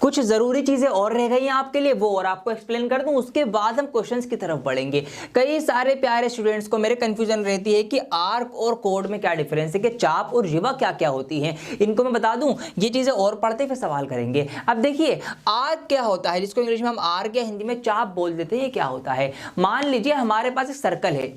कुछ जरूरी चीजें और रह गई हैं आपके लिए, वो और आपको एक्सप्लेन कर दूं, उसके बाद हम क्वेश्चंस की तरफ बढ़ेंगे। कई सारे प्यारे स्टूडेंट्स को मेरे कंफ्यूजन रहती है कि आर्क और कोड में क्या डिफरेंस है, कि चाप और जीवा क्या क्या होती हैं, इनको मैं बता दूं। ये चीजें और पढ़ते फिर सवाल करेंगे। अब देखिए आर्क क्या होता है, जिसको इंग्लिश में हम आर्क या हिंदी में चाप बोल देते हैं, ये क्या होता है। मान लीजिए हमारे पास एक सर्कल है,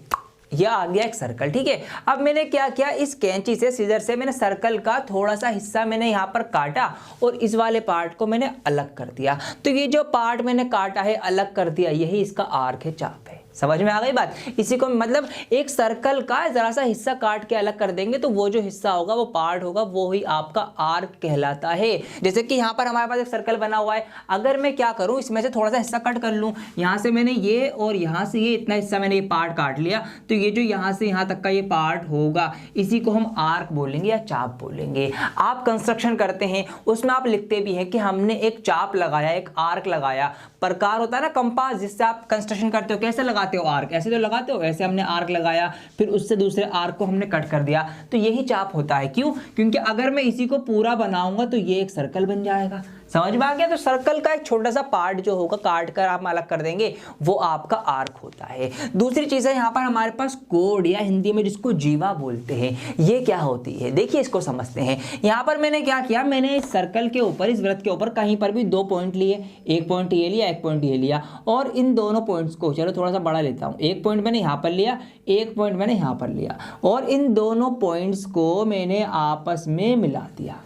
यह आ गया एक सर्कल, ठीक है। अब मैंने क्या किया, इस कैंची से, सीजर से मैंने सर्कल का थोड़ा सा हिस्सा मैंने यहाँ पर काटा और इस वाले पार्ट को मैंने अलग कर दिया। तो ये जो पार्ट मैंने काटा है, अलग कर दिया, यही इसका आर्क है, चाप है। समझ में आ गई बात। इसी को मतलब एक सर्कल का जरा सा हिस्सा काट के अलग कर देंगे तो वो जो हिस्सा होगा, वो पार्ट होगा, वो ही आपका आर्क कहलाता है। जैसे कि यहाँ पर हमारे पास एक सर्कल बना हुआ है, अगर मैं क्या करूँ, इसमें से थोड़ा सा हिस्सा कट कर लूँ, यहाँ से मैंने ये और यहाँ से ये इतना हिस्सा मैंने ये पार्ट काट लिया, तो ये जो यहाँ से यहाँ तक का ये पार्ट होगा, इसी को हम आर्क बोलेंगे या चाप बोलेंगे। आप कंस्ट्रक्शन करते हैं, उसमें आप लिखते भी हैं कि हमने एक चाप लगाया, एक आर्क लगाया। प्रकार होता है ना कंपास, जिससे आप कंस्ट्रक्शन करते हो, कैसे लगाते हो आर्क, ऐसे तो लगाते हो, ऐसे हमने आर्क लगाया, फिर उससे दूसरे आर्क को हमने कट कर दिया, तो यही चाप होता है। क्यों? क्योंकि अगर मैं इसी को पूरा बनाऊंगा तो ये एक सर्कल बन जाएगा। समझ में आ गया। तो सर्कल का एक छोटा सा पार्ट जो होगा, काट कर आप अलग कर देंगे, वो आपका आर्क होता है। दूसरी चीज है, यहाँ पर हमारे पास कोड या हिंदी में जिसको जीवा बोलते हैं, ये क्या होती है, देखिए इसको समझते हैं। यहाँ पर मैंने क्या किया, मैंने इस सर्कल के ऊपर, इस वृत्त के ऊपर कहीं पर भी 2 पॉइंट लिए, एक पॉइंट ये लिया, एक पॉइंट ये लिया, और इन दोनों पॉइंट्स को, चलो थोड़ा सा बड़ा लेता हूँ, एक पॉइंट मैंने यहाँ पर लिया, एक पॉइंट मैंने यहाँ पर लिया, और इन दोनों पॉइंट्स को मैंने आपस में मिला दिया।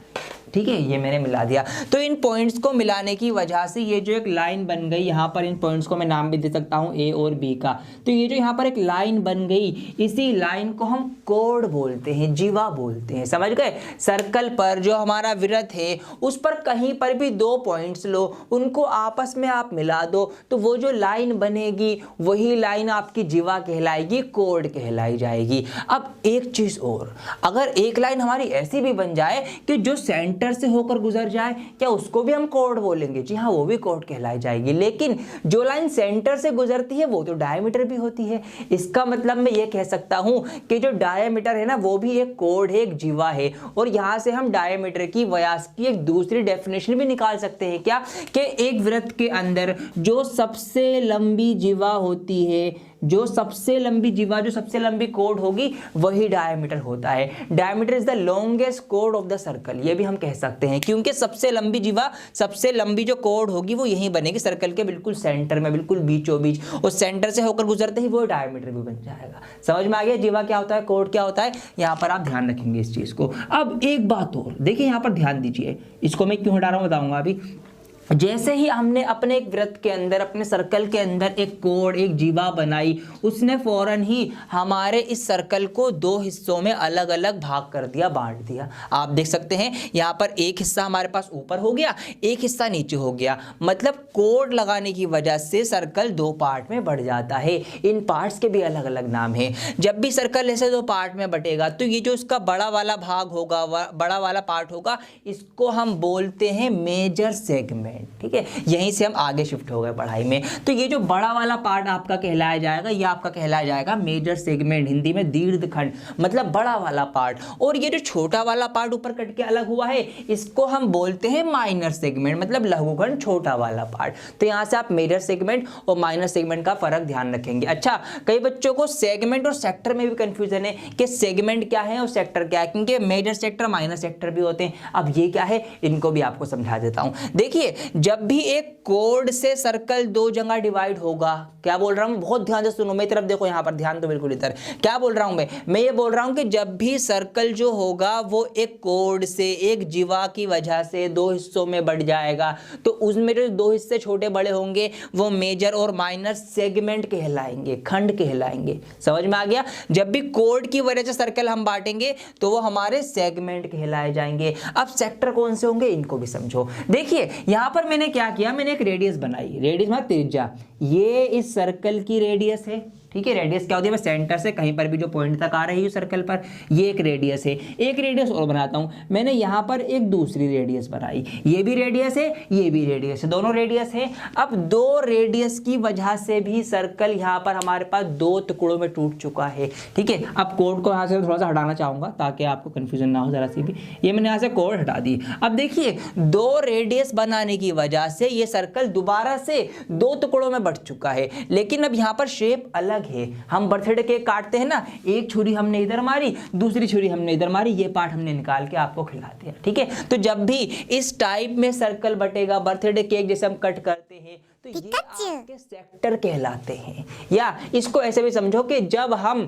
ठीक है, ये मैंने मिला दिया। तो इन पॉइंट्स को मिलाने की वजह से ये जो एक लाइन बन गई, यहाँ पर इन पॉइंट्स को मैं नाम भी दे सकता हूँ ए और बी का। तो ये जो यहाँ पर एक लाइन बन गई, इसी लाइन को हम कोड बोलते हैं, जीवा बोलते हैं। समझ गए। सर्कल पर जो हमारा वृत्त है, उस पर कहीं पर भी 2 पॉइंट्स लो, उनको आपस में आप मिला दो, तो वो जो लाइन बनेगी, वही लाइन आपकी जीवा कहलाएगी, कोड कहलाई जाएगी। अब एक चीज और, अगर एक लाइन हमारी ऐसी भी बन जाए कि जो सेंटर से होकर गुजर जाए, क्या उसको भी हम कोड बोलेंगे? जी हाँ, वो भी कोड कहलाई जाएगी। लेकिन जो लाइन सेंटर से गुजरती है, वो तो डायमीटर भी होती है। इसका मतलब मैं ये कह सकता हूं कि जो डायमीटर है ना, वो भी एक कोड है, एक जीवा है। और यहां से हम डायमीटर की, व्यास की एक दूसरी डेफिनेशन भी निकाल सकते हैं। क्या? कि एक वृत्त के अंदर जो सबसे लंबी जीवा होती है, जो सबसे लंबी जीवा, जो सबसे लंबी कोड होगी, वही डायमीटर होता है। Diameter is the longest code of the circle, ये भी हम कह सकते हैं, क्योंकि सबसे लंबी जीवा, सबसे लंबी जो कोड होगी, वो यही बनेगी, सर्कल के बिल्कुल सेंटर में, बिल्कुल बीचों बीच, और सेंटर से होकर गुजरते ही वो डायमीटर भी बन जाएगा। समझ में आ गया जीवा क्या होता है, कोड क्या होता है। यहाँ पर आप ध्यान रखेंगे इस चीज को। अब एक बात और देखिए, यहाँ पर ध्यान दीजिए, इसको मैं क्यों हटा रहा हूँ बताऊंगा अभी। जैसे ही हमने अपने एक वृत्त के अंदर, अपने सर्कल के अंदर एक कोड, एक जीवा बनाई, उसने फौरन ही हमारे इस सर्कल को 2 हिस्सों में अलग अलग भाग कर दिया, बांट दिया। आप देख सकते हैं यहाँ पर एक हिस्सा हमारे पास ऊपर हो गया, एक हिस्सा नीचे हो गया। मतलब कोड लगाने की वजह से सर्कल 2 पार्ट में बढ़ जाता है। इन पार्ट्स के भी अलग अलग नाम है। जब भी सर्कल ऐसे 2 पार्ट में बटेगा, तो ये जो इसका बड़ा वाला भाग होगा, बड़ा वाला पार्ट होगा, इसको हम बोलते हैं मेजर सेगमेंट। ठीक है, यहीं से हम आगे शिफ्ट हो गए पढ़ाई में। तो ये जो बड़ा वाला पार्ट आपका कहलाया जाएगा, ये आपका कहलाया जाएगा मेजर सेगमेंट, हिंदी में दीर्घखंड, मतलब बड़ा वाला पार्ट। और ये जो छोटा वाला पार्ट ऊपर कट के अलग हुआ है, इसको हम बोलते हैं माइनर सेगमेंट, मतलब लघुखंड, छोटा वाला पार्ट। तो यहां से आप मेजर सेगमेंट और माइनर सेगमेंट का फर्क ध्यान रखेंगे। अच्छा, कई बच्चों को सेगमेंट और सेक्टर में भी कंफ्यूजन है कि सेगमेंट क्या है और सेक्टर क्या है, क्योंकि मेजर सेक्टर, माइनर सेक्टर भी होते हैं। अब ये क्या है, इनको भी आपको समझा देता हूं। देखिए, जब भी एक कोड से सर्कल 2 जगह डिवाइड होगा, क्या बोल रहा हूं, बहुत ध्यान से सुनो, मेरी तरफ देखो, यहां पर ध्यान तो बिल्कुल इधर। क्या बोल रहा हूं मैं ये बोल रहा हूं कि जब भी सर्कल जो होगा, वो एक कोड से, एक जीवा की वजह से 2 हिस्सों में बढ़ जाएगा, तो उसमें जो 2 हिस्से छोटे बड़े होंगे, वो मेजर और माइनर सेगमेंट कहलाएंगे, खंड कहलाएंगे। समझ में आ गया। जब भी कोड की वजह से सर्कल हम बांटेंगे, तो वो हमारे सेगमेंट कहलाए जाएंगे। अब सेक्टर कौन से होंगे, इनको भी समझो। देखिए, यहां पर मैंने क्या किया, मैंने एक रेडियस बनाई, रेडियस मतलब त्रिज्या। ये इस सर्कल की रेडियस है, ठीक है। रेडियस क्या होती है, मैं सेंटर से कहीं पर भी जो पॉइंट तक आ रही हूँ सर्कल पर, ये एक रेडियस है। एक रेडियस और बनाता हूँ, मैंने यहाँ पर एक दूसरी रेडियस बनाई, ये भी रेडियस है, ये भी रेडियस है, दोनों रेडियस है। अब दो रेडियस की वजह से भी सर्कल यहाँ पर हमारे पास दो टुकड़ों में टूट चुका है, ठीक है। अब कोड को यहाँ से थोड़ा सा हटाना चाहूंगा ताकि आपको कंफ्यूजन ना हो जरा सी भी। ये मैंने यहाँ से कोड हटा दी। अब देखिए दो रेडियस बनाने की वजह से ये सर्कल दोबारा से दो टुकड़ों में बढ़ चुका है, लेकिन अब यहाँ पर शेप अलग है। हम बर्थडे केक काटते हैं ना, एक छुरी हमने इधर मारी, दूसरी छुरी हमने इधर मारी, ये पार्ट हमने निकाल के आपको खिलाते हैं, ठीक है। तो जब भी इस टाइप में सर्कल बटेगा, बर्थडे केक जैसे हम कट करते हैं, तो ये आपके सेक्टर कहलाते हैं। या इसको ऐसे भी समझो कि जब हम